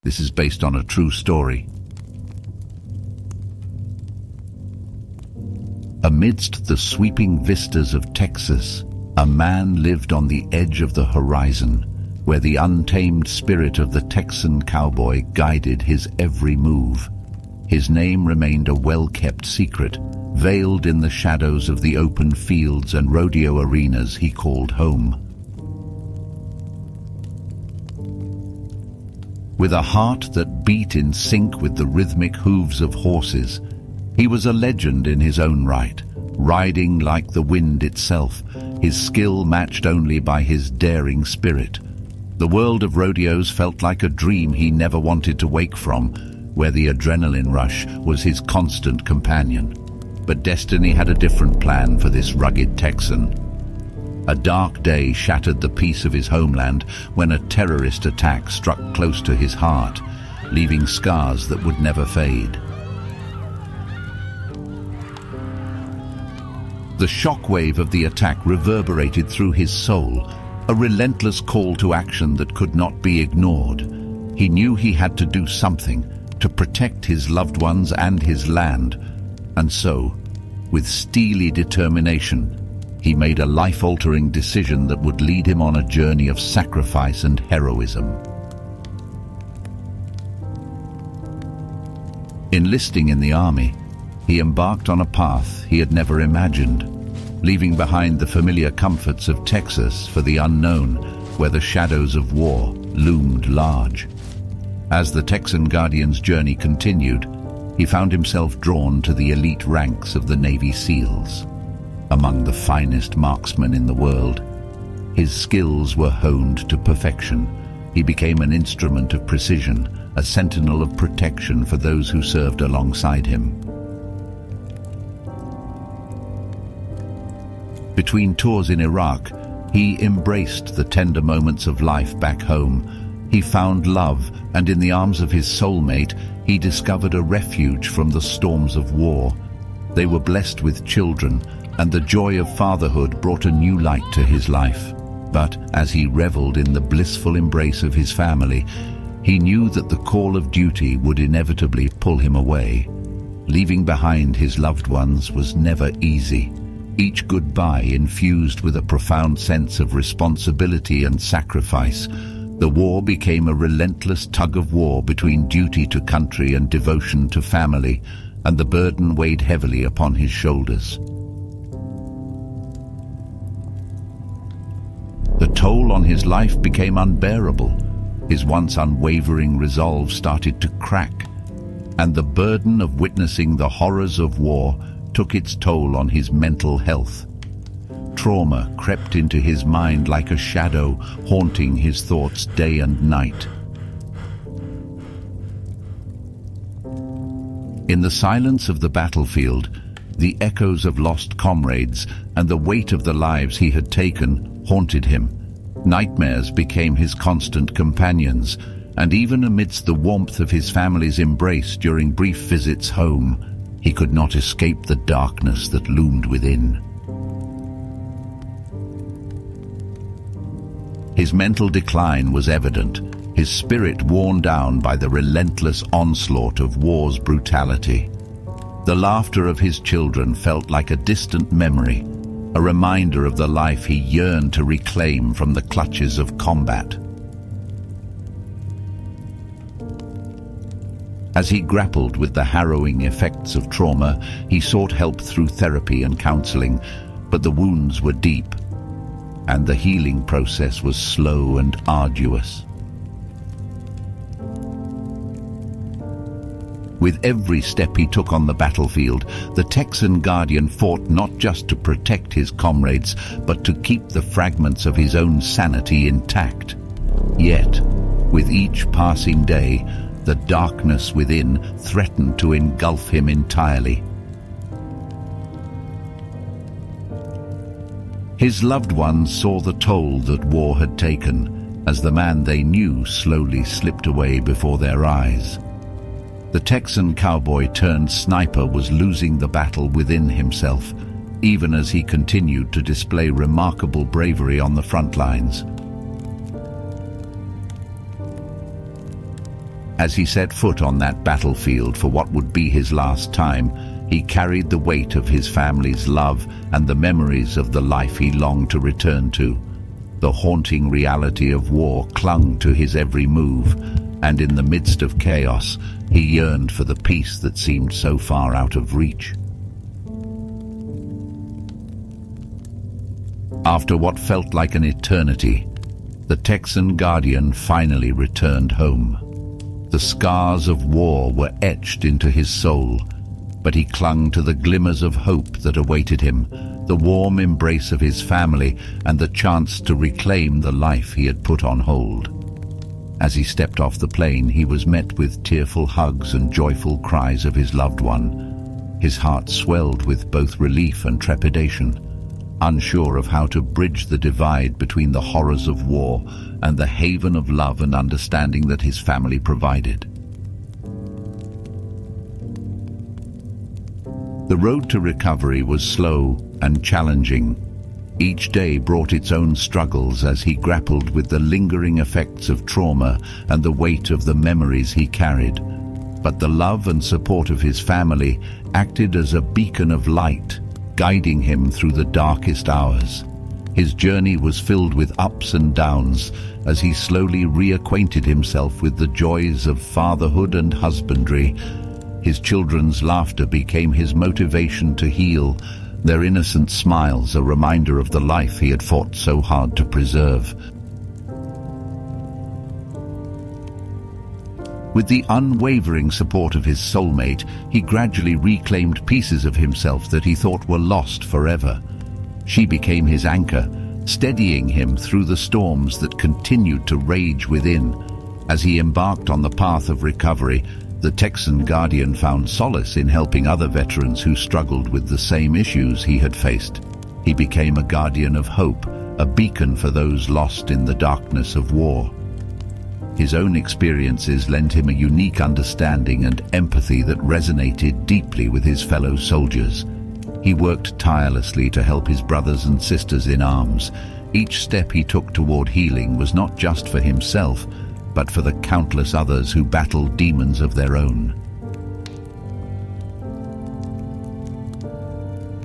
This is based on a true story. Amidst the sweeping vistas of Texas, a man lived on the edge of the horizon, where the untamed spirit of the Texan cowboy guided his every move. His name remained a well-kept secret, veiled in the shadows of the open fields and rodeo arenas he called home. With a heart that beat in sync with the rhythmic hooves of horses, he was a legend in his own right, riding like the wind itself, his skill matched only by his daring spirit. The world of rodeos felt like a dream he never wanted to wake from, where the adrenaline rush was his constant companion. But destiny had a different plan for this rugged Texan. A dark day shattered the peace of his homeland when a terrorist attack struck close to his heart, leaving scars that would never fade. The shockwave of the attack reverberated through his soul, a relentless call to action that could not be ignored. He knew he had to do something to protect his loved ones and his land, and so, with steely determination, he made a life-altering decision that would lead him on a journey of sacrifice and heroism. Enlisting in the army, he embarked on a path he had never imagined, leaving behind the familiar comforts of Texas for the unknown, where the shadows of war loomed large. As the Texan Guardian's journey continued, he found himself drawn to the elite ranks of the Navy SEALs. Among the finest marksmen in the world, his skills were honed to perfection. He became an instrument of precision, a sentinel of protection for those who served alongside him. Between tours in Iraq, he embraced the tender moments of life back home. He found love, and in the arms of his soulmate, he discovered a refuge from the storms of war. They were blessed with children, and the joy of fatherhood brought a new light to his life. But as he reveled in the blissful embrace of his family, he knew that the call of duty would inevitably pull him away. Leaving behind his loved ones was never easy. Each goodbye infused with a profound sense of responsibility and sacrifice. The war became a relentless tug-of-war between duty to country and devotion to family, and the burden weighed heavily upon his shoulders. The toll on his life became unbearable. His once unwavering resolve started to crack, and the burden of witnessing the horrors of war took its toll on his mental health. Trauma crept into his mind like a shadow, haunting his thoughts day and night. In the silence of the battlefield, the echoes of lost comrades and the weight of the lives he had taken haunted him. Nightmares became his constant companions, and even amidst the warmth of his family's embrace during brief visits home, he could not escape the darkness that loomed within. His mental decline was evident, his spirit worn down by the relentless onslaught of war's brutality. The laughter of his children felt like a distant memory, a reminder of the life he yearned to reclaim from the clutches of combat. As he grappled with the harrowing effects of trauma, he sought help through therapy and counseling, but the wounds were deep, and the healing process was slow and arduous. With every step he took on the battlefield, the Texan Guardian fought not just to protect his comrades, but to keep the fragments of his own sanity intact. Yet, with each passing day, the darkness within threatened to engulf him entirely. His loved ones saw the toll that war had taken, as the man they knew slowly slipped away before their eyes. The Texan cowboy turned sniper was losing the battle within himself, even as he continued to display remarkable bravery on the front lines. As he set foot on that battlefield for what would be his last time, he carried the weight of his family's love and the memories of the life he longed to return to. The haunting reality of war clung to his every move, and in the midst of chaos, he yearned for the peace that seemed so far out of reach. After what felt like an eternity, the Texan Guardian finally returned home. The scars of war were etched into his soul, but he clung to the glimmers of hope that awaited him, the warm embrace of his family, and the chance to reclaim the life he had put on hold. As he stepped off the plane, he was met with tearful hugs and joyful cries of his loved one. His heart swelled with both relief and trepidation, unsure of how to bridge the divide between the horrors of war and the haven of love and understanding that his family provided. The road to recovery was slow and challenging. Each day brought its own struggles as he grappled with the lingering effects of trauma and the weight of the memories he carried. But the love and support of his family acted as a beacon of light, guiding him through the darkest hours. His journey was filled with ups and downs as he slowly reacquainted himself with the joys of fatherhood and husbandry. His children's laughter became his motivation to heal, their innocent smiles a reminder of the life he had fought so hard to preserve. With the unwavering support of his soulmate, he gradually reclaimed pieces of himself that he thought were lost forever. She became his anchor, steadying him through the storms that continued to rage within. As he embarked on the path of recovery, the Texan Guardian found solace in helping other veterans who struggled with the same issues he had faced. He became a guardian of hope, a beacon for those lost in the darkness of war. His own experiences lent him a unique understanding and empathy that resonated deeply with his fellow soldiers. He worked tirelessly to help his brothers and sisters in arms. Each step he took toward healing was not just for himself, but for the countless others who battled demons of their own.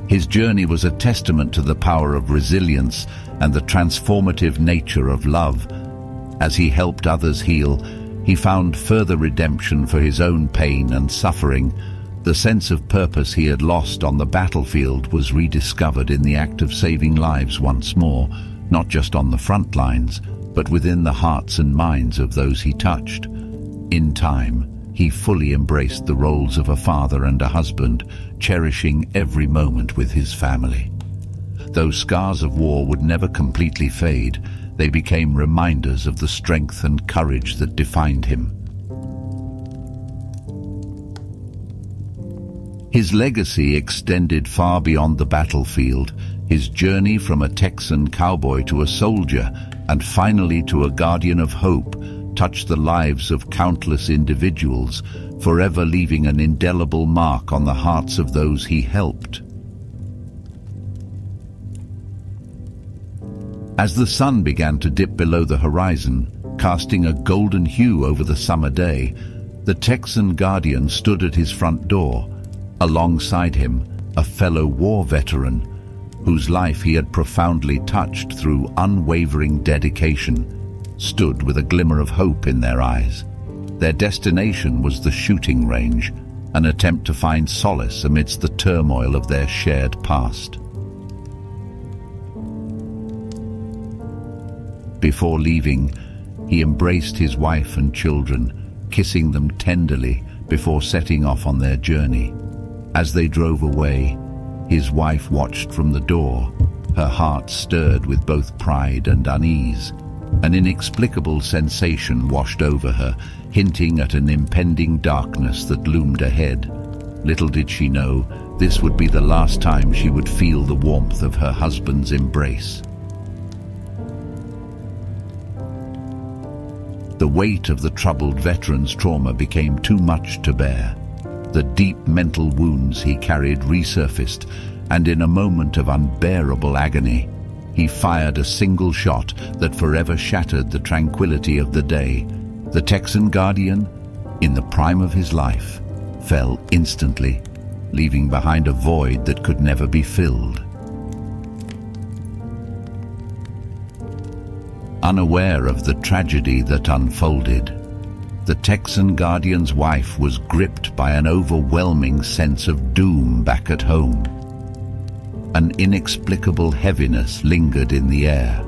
His journey was a testament to the power of resilience and the transformative nature of love. As he helped others heal, he found further redemption for his own pain and suffering. The sense of purpose he had lost on the battlefield was rediscovered in the act of saving lives once more, not just on the front lines, but within the hearts and minds of those he touched. In time, he fully embraced the roles of a father and a husband, cherishing every moment with his family. Those scars of war would never completely fade. They became reminders of the strength and courage that defined him. His legacy extended far beyond the battlefield. His journey from a Texan cowboy to a soldier, and finally to a guardian of hope, touched the lives of countless individuals, forever leaving an indelible mark on the hearts of those he helped. As the sun began to dip below the horizon, casting a golden hue over the summer day, the Texan Guardian stood at his front door. Alongside him, a fellow war veteran, whose life he had profoundly touched through unwavering dedication, stood with a glimmer of hope in their eyes. Their destination was the shooting range, an attempt to find solace amidst the turmoil of their shared past. Before leaving, he embraced his wife and children, kissing them tenderly before setting off on their journey. As they drove away, his wife watched from the door, her heart stirred with both pride and unease. An inexplicable sensation washed over her, hinting at an impending darkness that loomed ahead. Little did she know, this would be the last time she would feel the warmth of her husband's embrace. The weight of the troubled veteran's trauma became too much to bear. The deep mental wounds he carried resurfaced, and in a moment of unbearable agony, he fired a single shot that forever shattered the tranquility of the day. The Texan Guardian, in the prime of his life, fell instantly, leaving behind a void that could never be filled. Unaware of the tragedy that unfolded, the Texan Guardian's wife was gripped by an overwhelming sense of doom back at home. An inexplicable heaviness lingered in the air,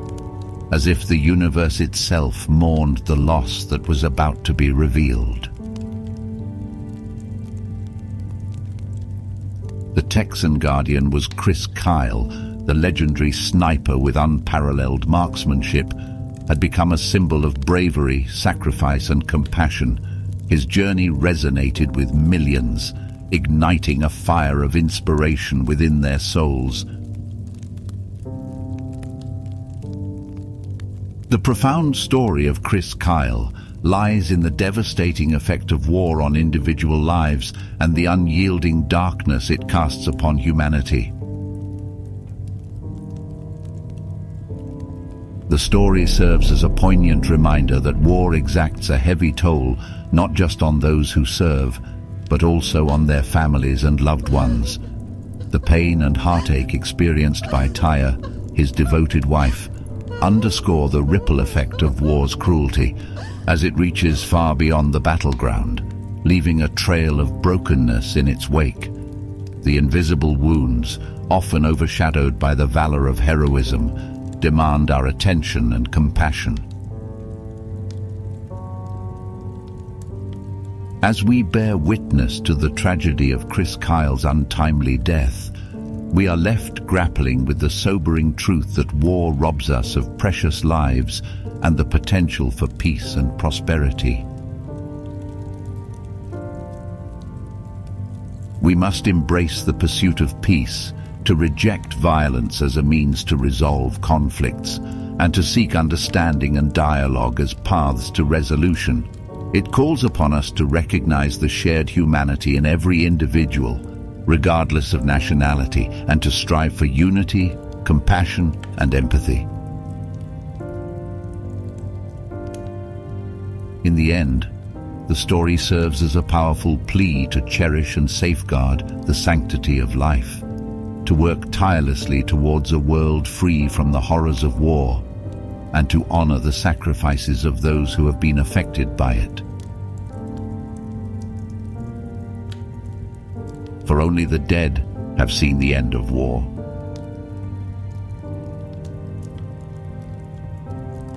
as if the universe itself mourned the loss that was about to be revealed. The Texan Guardian was Chris Kyle, the legendary sniper with unparalleled marksmanship, had become a symbol of bravery, sacrifice, and compassion. His journey resonated with millions, igniting a fire of inspiration within their souls. The profound story of Chris Kyle lies in the devastating effect of war on individual lives and the unyielding darkness it casts upon humanity. The story serves as a poignant reminder that war exacts a heavy toll not just on those who serve, but also on their families and loved ones. The pain and heartache experienced by Tyre, his devoted wife, underscore the ripple effect of war's cruelty as it reaches far beyond the battleground, leaving a trail of brokenness in its wake. The invisible wounds, often overshadowed by the valor of heroism, demand our attention and compassion. As we bear witness to the tragedy of Chris Kyle's untimely death, we are left grappling with the sobering truth that war robs us of precious lives and the potential for peace and prosperity. We must embrace the pursuit of peace, to reject violence as a means to resolve conflicts, and to seek understanding and dialogue as paths to resolution. It calls upon us to recognize the shared humanity in every individual, regardless of nationality, and to strive for unity, compassion, and empathy. In the end, the story serves as a powerful plea to cherish and safeguard the sanctity of life, to work tirelessly towards a world free from the horrors of war, and to honor the sacrifices of those who have been affected by it. For only the dead have seen the end of war.